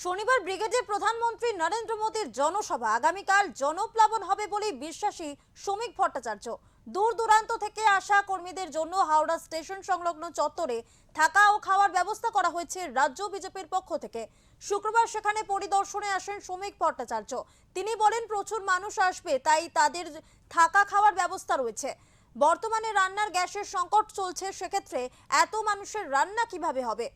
শনিবার ব্রিগেডে প্রধানমন্ত্রী নরেন্দ্র মোদীর জনসভা, আগামীকাল জনপ্লাবন হবে বলে বিশ্বাসী শ্রমিক ভট্টাচার্য। দূর দূরান্ত থেকে আসা কর্মীদের জন্য হাওড়া স্টেশন সংলগ্ন চত্বরে থাকা ও খাওয়ার ব্যবস্থা করা হয়েছে রাজ্য বিজেপির পক্ষ থেকে। শুক্রবার সেখানে পরিদর্শনে আসেন শ্রমিক ভট্টাচার্য। তিনি বলেন, প্রচুর মানুষ আসবে, তাই তাদের থাকা খাওয়ার ব্যবস্থা রয়েছে। বর্তমানে রান্নার গ্যাসের সংকট চলছে, সেক্ষেত্রে এত মানুষের রান্না কিভাবে হবে।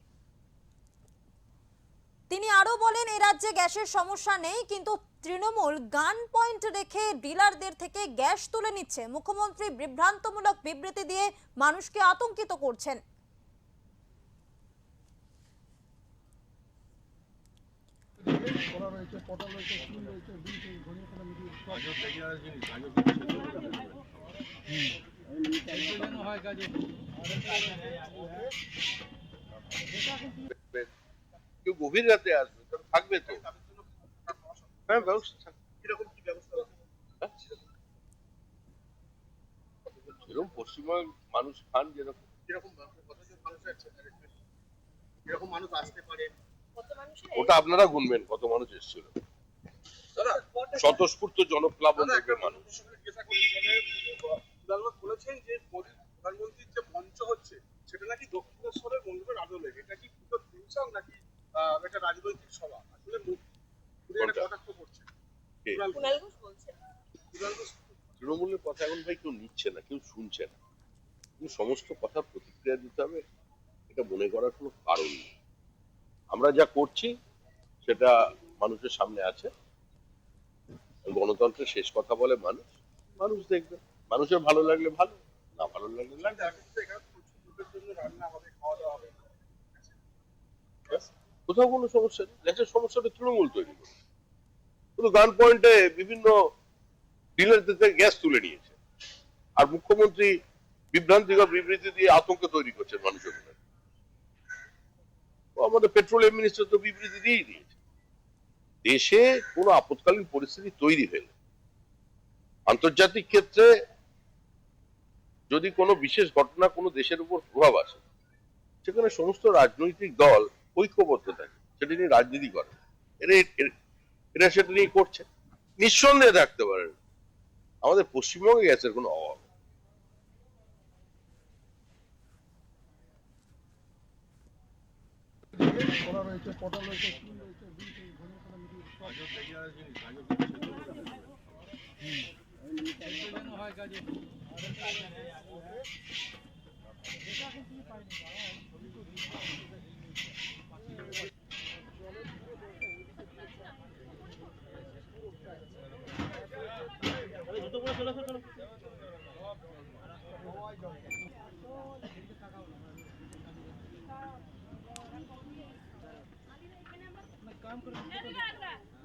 তিনি আরো বলেন, এই রাজ্যে গ্যাসের সমস্যা নেই, কিন্তু তৃণমূল গান পয়েন্ট রেখে ডিলারদের থেকে গ্যাস তুলে নিচ্ছে। মুখ্যমন্ত্রী বিভ্রান্তমূলক বিবৃতি দিয়ে মানুষকে আতঙ্কিত করছেন। কেউ গভীর রাতে আসবে, থাকবে তো। হ্যাঁ, ব্যবস্থা কিরকম কি ব্যবস্থা হ্যাঁ? যেরকম পশ্চিমবঙ্গ মানুষ খান, যেরকম কিরকম কিরকম মানুষ আসতে পারে, ওটা আপনারা গুনবেন কত মানুষ এসেছিল। স্বতঃস্ফূর্ত জনপ্লাবন দেখবে মানুষ। বলেছেন যে প্রধানমন্ত্রীর যে মঞ্চ হচ্ছে সেটা নাকি দক্ষিণেশ্বরের মন্দিরের আদলে, এটা কি ফিউশন নাকি একটা রাজনৈতিক সভা? আসলে কটাক্ষ করছে তৃণমূলের কথা এখন ভাই কেউ নিচ্ছে না, কেউ শুনছে না। কিন্তু সমস্ত কথা প্রতিক্রিয়া দিতে হবে, এটা মনে করার কোনো কারণ নেই। আমরা যা করছি সেটা মানুষের সামনে আছে। গণতন্ত্রের শেষ কথা বলে মানুষ, মানুষ দেখবে। মানুষের ভালো লাগলে ভালো, না ভালো লাগলে লাগবে। রান্না হবে, খাওয়া দাওয়া হবে, কোথাও কোনো সমস্যা নেই। গ্যাসের সমস্যাটা তৃণমূল তৈরি করে, শুধু গান পয়েন্টে বিভিন্ন ডিলারদের থেকে গ্যাস তুলে নিয়েছে, আর মুখ্যমন্ত্রী বিভ্রান্তিকর বিবৃতি দিয়ে আতঙ্ক তৈরি করছেন মানুষের মধ্যে। আমাদের পেট্রোলিয়াম মিনিস্টার তো বিবৃতি দিয়েই দিয়েছে। দেশে কোনো আপৎকালীন পরিস্থিতি তৈরি হলে, আন্তর্জাতিক ক্ষেত্রে যদি কোনো বিশেষ ঘটনা কোনো দেশের উপর প্রভাব আসে, সেখানে সমস্ত রাজনৈতিক দল ঐক্যবদ্ধ থাকে, সেটা নিয়ে রাজনীতি করে। এরা সেটা নিয়ে করছে। নিঃসন্দেহে থাকতে পারে আমাদের পশ্চিমবঙ্গে গ্যাসের কোনো অভাব। काम करो।